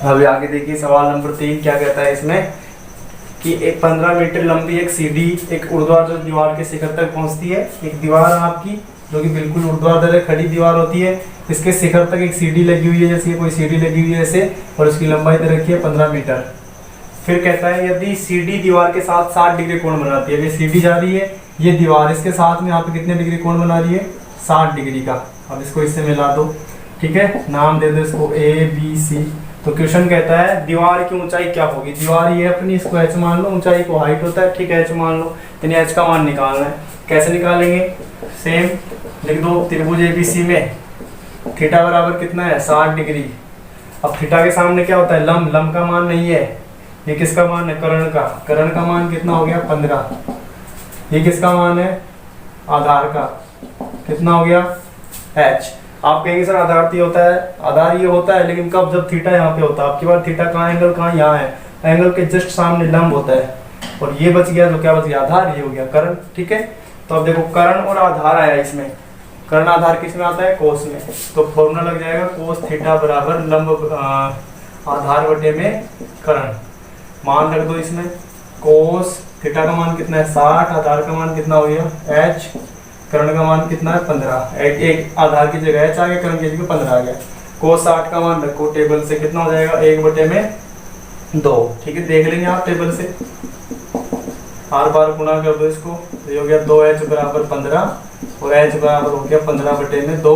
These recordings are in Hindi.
अभी आगे देखिए सवाल नंबर 3 क्या कहता है इसमें कि एक 15 मीटर लंबी एक सीढ़ी एक ऊर्ध्वाधर दीवार के शिखर तक पहुंचती है। एक दीवार आपकी जो कि बिल्कुल ऊर्ध्वाधर है, खड़ी दीवार होती है। इसके शिखर तक एक सीढ़ी लगी हुई है, जैसे कोई सीढ़ी लगी हुई है ऐसे, और उसकी लंबाई दे रखी है 15 मीटर। फिर कहता है यदि सीढ़ी दीवार के साथ 60 डिग्री कोण बनाती है। ये सीढ़ी जा रही है, ये दीवार इसके साथ में यहाँ पे कितने डिग्री कोण बना रही है? 60 डिग्री का। अब इसको इससे मिला दो, ठीक है, नाम दे दो इसको ABC। तो क्वेश्चन कहता है दीवार की ऊंचाई क्या होगी। दीवार ये अपनी, इसको h मान लो, ऊंचाई को हाइट होता है, ठीक है, h मान लो, यानी h का मान निकालना है। कैसे निकालेंगे? सेम लिख दो, त्रिभुज ABC में थीटा बराबर कितना है? 60 डिग्री। अब थीटा के सामने क्या होता है? लंब। लंब का मान नहीं है, ये किसका मान है? कर्ण का। कर्ण का मान कितना हो गया? 15। ये किसका मान है? आधार का। कितना हो गया? h। आप कहेंगे सर आधार तो ये होता है, आधार ये होता है, लेकिन कब? जब थीटा यहाँ पे होता है। आपके पास थीटा कहाँ, एंगल कहाँ? यहाँ है, एंगल के जस्ट सामने लंब होता है। और ये बच गया, तो क्या बच गया? आधार। ये हो गया कर्ण, ठीक है। तो अब देखो कर्ण और आधार आया इसमें। कर्ण आधार किस में आता है? कोस में। तो फॉर्मूला लग जाएगा कोस थीटा बराबर लंब आधार बटे में कर्ण। मान रख दो इसमें, कोस थीटा का मान कितना है? 60। आधार का मान कितना हो गया? h। कर्ण का मान कितना है? 15। एक आधार की जगह h आ गया, कर्ण की जगह 15 आ गया। कोस 60 का मान रखो टेबल से, कितना हो जाएगा? 1/2, ठीक है। देख लेंगे आप टेबल से, हर बार गुणा कर दो इसको, तो ये हो गया 2h बराबर 15 और h बराबर हो गया 15/2।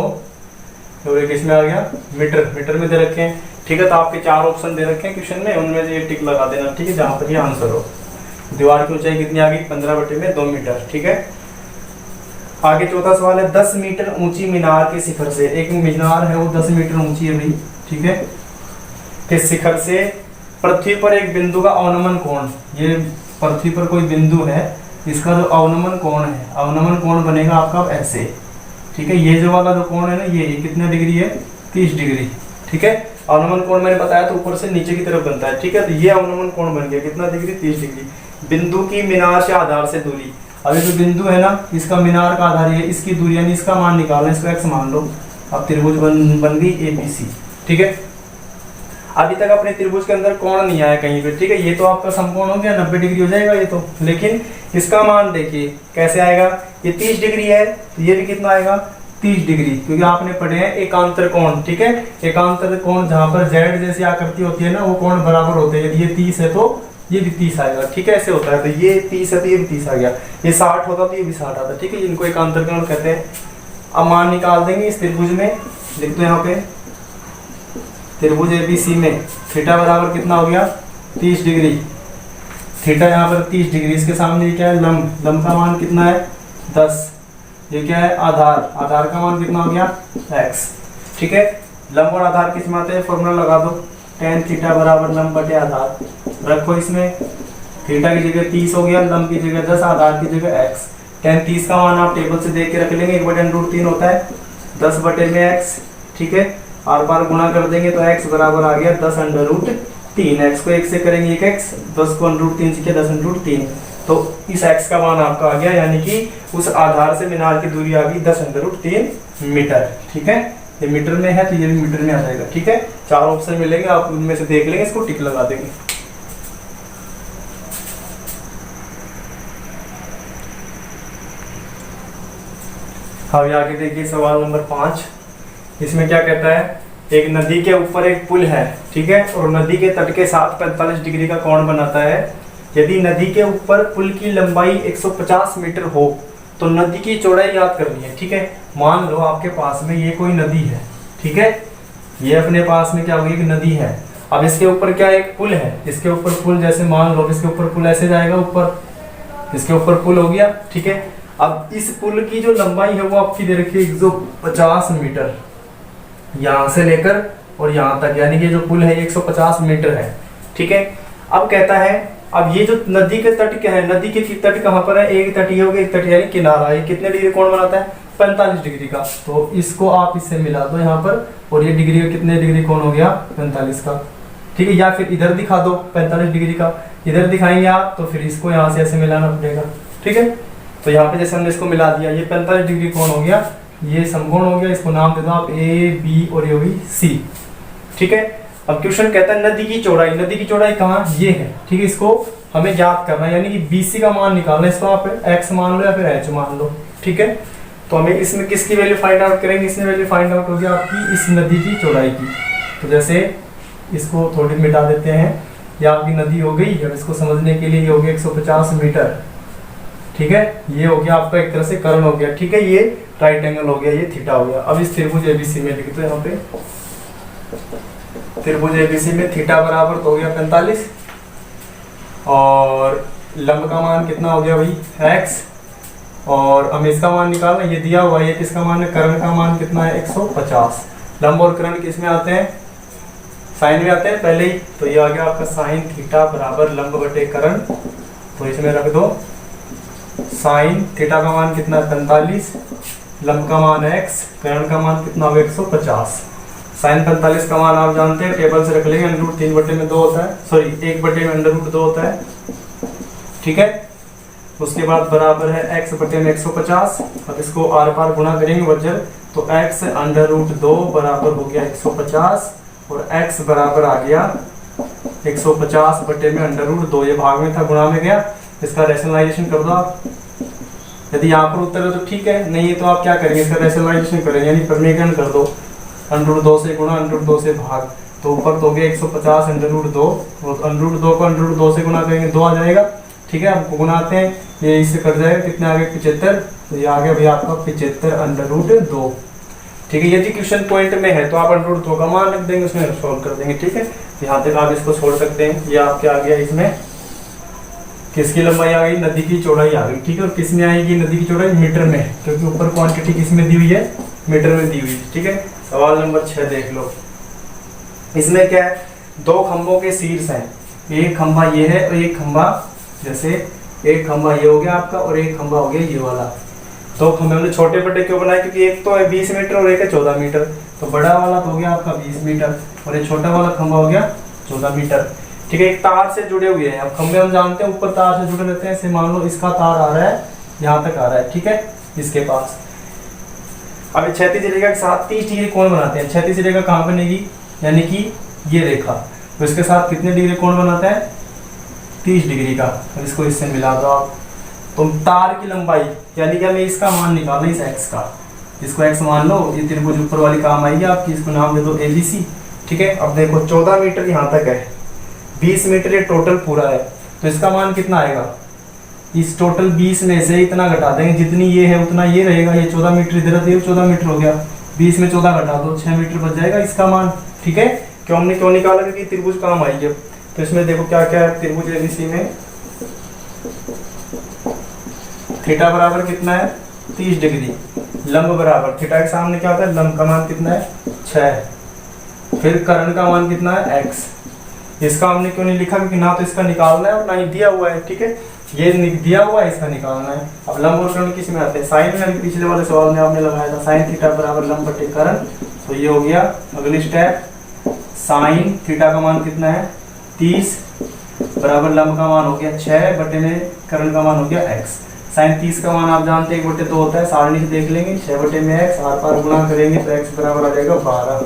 तो ये किसमें आ गया? मीटर। मीटर में दे रखे हैं, ठीक है। तो आपके 4 ऑप्शन दे रखे हैं क्वेश्चन में, उनमें से ये टिक लगा देना, ठीक है, जहाँ पर ये आंसर हो। दीवार की ऊंचाई कितनी आ गई? 15/2 मीटर, ठीक है। आगे चौथा सवाल है 10 मीटर ऊंची मीनार के शिखर से, एक मीनार है वो 10 मीटर ऊंची है भाई, ठीक है, के शिखर से पृथ्वी पर एक बिंदु का अवनमन कोण। ये पृथ्वी पर कोई बिंदु है, इसका जो अवनमन कोण है, अवनमन कोण बनेगा आपका ऐसे, ठीक है। ये जो वाला जो कोण है ना, ये कितने डिग्री है? 30 डिग्री, ठीक है। अवनमन कोण मैंने बताया तो ऊपर से नीचे की तरफ बनता है, ठीक है। तो ये अवनमन कोण बन गया, कितना डिग्री? 30 डिग्री। बिंदु की मीनार से आधार से दूरी। अभी जो बिंदु है ना, इसका मीनार का आधार है, इसकी दूरी यानी इसका मान निकालना, इसको x मान लो। अब त्रिभुज बन गई ABC, ठीक है। अभी तक अपने त्रिभुज के अंदर कोण नहीं आया कहीं पे, ठीक है। ये तो आपका समकोण हो गया, 90 डिग्री हो जाएगा ये तो, लेकिन इसका मान देखिए कैसे आएगा। ये 30 डिग्री है, तो ये भी कितना आएगा? 30 डिग्री, क्योंकि आपने पढ़े हैं एकांतर कोण, ठीक है। एकांतर कोण जहाँ पर z जैसी आकृति होती है ना, वो कोण बराबर होते हैं। यदि ये 30 है तो ये भी 30 आएगा, ठीक है, ऐसे होता है। तो ये 30 है तो ये भी 30 आ गया, ये 60 होता तो ये भी 60 आता, ठीक है। इनको एकांतर कोण कहते हैं। अब मान निकाल देंगे इस त्रिभुज में, लिख दो यहाँ पे त्रिभुज ABC में थीटा बराबर कितना हो गया? 30 डिग्री। थीटा यहाँ पर 30 डिग्री, इसके सामने क्या है? लंब। लंब का मान कितना है? 10। ये क्या है? आधार। आधार का मान कितना हो गया? x, ठीक है। लंब और आधार किस में आते हैं? फॉर्मूला लगा दो, tan थीटा बराबर लंब बटे आधार। रखो इसमें, थीटा की जगह 30 हो गया, लंब की जगह 10, आधार की जगह x। tan 30 का मान आप टेबल से देख के रख लेंगे, 1/√3 होता है, 10/x, ठीक है। आर बार गुणा कर देंगे तो x बराबर आ गया 10√3। x को 1 से करेंगे 1x, 10 को √3 से किया 10√3। तो इस x का मान आपका आ गया, यानी कि उस आधार से मीनार की दूरी आ गई 10√3 मीटर, ठीक है। ये मीटर में है तो ये भी मीटर में आ जाएगा, ठीक है। 4 ऑप्शन मिलेंगे, आप उनमें से देख लेंगे, इसको टिक लगा देंगे। अब आगे देखिए सवाल नंबर 5। इसमें क्या कहता है? एक नदी के ऊपर एक पुल है, ठीक है, और नदी के तट के साथ 45 डिग्री का कोण बनाता है। यदि नदी के ऊपर पुल की लंबाई 150 मीटर हो तो नदी की चौड़ाई याद करनी है, ठीक है। मान लो आपके पास में ये कोई नदी है, ठीक है, ये अपने पास में क्या होगी? एक नदी है। अब इसके ऊपर क्या एक पुल है, इसके ऊपर पुल, जैसे मान लो इसके ऊपर पुल ऐसे जाएगा ऊपर, इसके ऊपर पुल हो गया, ठीक है। अब इस पुल की जो लंबाई है वो आपकी दे रखी है 150 मीटर, यहाँ से लेकर और यहाँ तक, यानी कि जो पुल है 150 मीटर है, ठीक है। अब कहता है, अब ये जो नदी के तट क्या है, नदी के तट कहाँ पर है? एक तट ये हो गया, एक तट यानी किनारा, ये कितने डिग्री कोण बनाता है? 45 डिग्री का। तो इसको आप इससे मिला दो यहाँ पर, और ये डिग्री का कितने डिग्री कोण हो गया? 45 का, ठीक है। या फिर इधर दिखा दो 45 डिग्री का, इधर दिखाएंगे आप तो फिर इसको यहाँ से ऐसे मिलाना पड़ेगा, ठीक है। तो यहाँ पे जैसे हमने इसको मिला दिया, ये 45 डिग्री कोण हो गया, ये समकोण हो गया, इसको नाम दे दो आप A B और ये हुई C, ठीक है। अब क्वेश्चन कहता है नदी की चौड़ाई कहाँ, ये है, ठीक है। इसको हमें ज्ञात करना है, यानी कि BC का मान निकालना है। इसको आप x मान लो या फिर h मान लो, ठीक है। तो हमें इसमें किसकी वैल्यू फाइंड आउट करेंगे, इसमें वैल्यू फाइंड आउट होगी आपकी इस नदी की चौड़ाई की। तो जैसे इसको थोड़ी मिटा देते हैं, ये आपकी नदी हो गई। अब इसको समझने के लिए ये हो गया 150 मीटर, ठीक है। ये हो गया आपका एक तरह से कर्ण हो गया, ठीक है। ये राइट एंगल हो गया, ये थीटा हो गया। अब इस त्रिभुज ABC में लिख दो, यहाँ पे त्रिभुज ABC में थीटा बराबर तो हो गया 45 और लंब का मान कितना हो गया भाई x, और हमें इसका मान निकालना, ये दिया हुआ है। किसका मान है, कर्ण का मान कितना है 150। लंब और कर्ण किस में आते हैं, साइन में आते हैं पहले ही। तो ये आ गया आपका साइन थीटा बराबर लंब बटे कर्ण। तो इसमें रख दो साइन थीटा का मान कितना है 45, लंब का मान है x, कर्ण का मान कितना होगा 150। साइन 45 का मान आप जानते हैं, टेबल से रख लेंगे। √3/2 होता है, सॉरी 1/√2 होता है, ठीक है। उसके बाद बराबर है x/150। अब इसको आर पार गुणा करेंगे वज्र, तो x√2 बराबर हो गया 150 और x बराबर आ गया 150/√2। ये भाग में था, गुणा में गया। इसका रैशनलाइजेशन कर दो आप। यदि यहाँ पर उत्तर है तो ठीक है, नहीं है तो आप क्या करेंगे, इसका रैशनलाइजेशन करेंगे, यानी प्रमेयकरण कर दो। √2 से गुणा, √2 से भाग, तो ऊपर तो हो गया 150/√2 और √2 को √2 से गुणा करेंगे 2 आ जाएगा, ठीक है। आपको गुणाते हैं, ये इससे कट जाएगा, कितने आ गए 75। तो ये आ गया भैया आपका 75/2, ठीक है। यदि क्वेश्चन पॉइंट में है तो आप √2 का मान रख देंगे, उसमें सॉल्व कर देंगे, ठीक है। यहाँ तक आप इसको छोड़ सकते हैं। ये आपके आ गया, इसमें किसकी लंबाई आ गई, नदी की चौड़ाई आ गई, ठीक है। और किस में आएगी नदी की चौड़ाई, मीटर में, क्योंकि ऊपर क्वांटिटी किस में दी हुई है, मीटर में दी हुई है, ठीक है। सवाल नंबर 6 देख लो। इसमें क्या है, 2 खंभों के शीर्ष हैं। एक खंभा ये है और एक खंभा, जैसे एक खंभा ये हो गया आपका और एक खंभा हो गया ये वाला। 2 खंभे हमने छोटे बड़े क्यों बनाए, क्योंकि एक तो है 20 मीटर और एक है 14 मीटर। तो बड़ा वाला तो हो गया आपका 20 मीटर और ये छोटा वाला खंभा हो गया 14 मीटर, ठीक है। एक तार से जुड़े हुए हैं। अब खंभे हम जानते हैं ऊपर तार से जुड़े रहते हैं। ऐसे मान लो इसका तार आ रहा है, यहाँ तक आ रहा है, ठीक है, इसके पास। अब क्षैतिज रेखा के साथ 30 डिग्री कोण बनाते हैं। क्षैतिज रेखा कहाँ बनेगी, यानी कि ये रेखा, तो इसके साथ कितने डिग्री कोण बनाता है, 30 डिग्री का। अब इसको इससे मिला दो आप, तो तार की लंबाई, यानी कि हमें इसका मान निकालना, इस x का, इसको x मान लो। ये त्रिभुज ऊपर वाली काम आएगी आपकी, इसको नाम दे दो ABC, ठीक है। अब देखो 14 मीटर यहाँ तक है, 20 मीटर ये टोटल पूरा है, तो इसका मान कितना आएगा, इस टोटल 20 में से इतना घटा देंगे, जितनी ये है उतना ये रहेगा। ये 14 मीटर इधर है, 14 मीटर हो गया, 20 में 14 घटा दो, 6 मीटर बच जाएगा इसका मान, ठीक है। क्यों हमने क्यों निकाला, क्योंकि त्रिभुज काम आई है। तो इसमें देखो क्या क्या है, त्रिभुज ABC में थीटा बराबर कितना है 30 डिग्री, लंब बराबर, थीटा के सामने क्या होता है, लंब का मान कितना है 6, फिर कर्ण का मान कितना है x। इसका हमने क्यों नहीं लिखा, क्योंकि ना तो इसका निकालना है और ना ही दिया हुआ है, ठीक है। ये दिया हुआ है, इसका निकालना है। अब लंब और कर्ण किस में आते हैं, साइन में। पिछले वाले सवाल में आपने लगाया था साइन थीटा बराबर लंब बटे कर्ण। तो ये हो गया अगली स्टेप, साइन थीटा का मान कितना है 30 बराबर लंब का मान हो गया 6 बटे में कर्ण का मान हो गया x। साइन 30 का मान आप जानते हैं 1/2 होता है, सारणी से देख लेंगे, 6 बटे में x, आर पार गुणा करेंगे तो x बराबर आ जाएगा 12,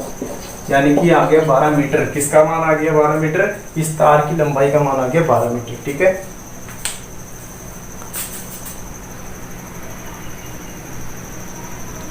यानी कि आ गया 12 मीटर। किसका मान आ गया 12 मीटर, इस तार की लंबाई का मान आ गया 12 मीटर, ठीक है।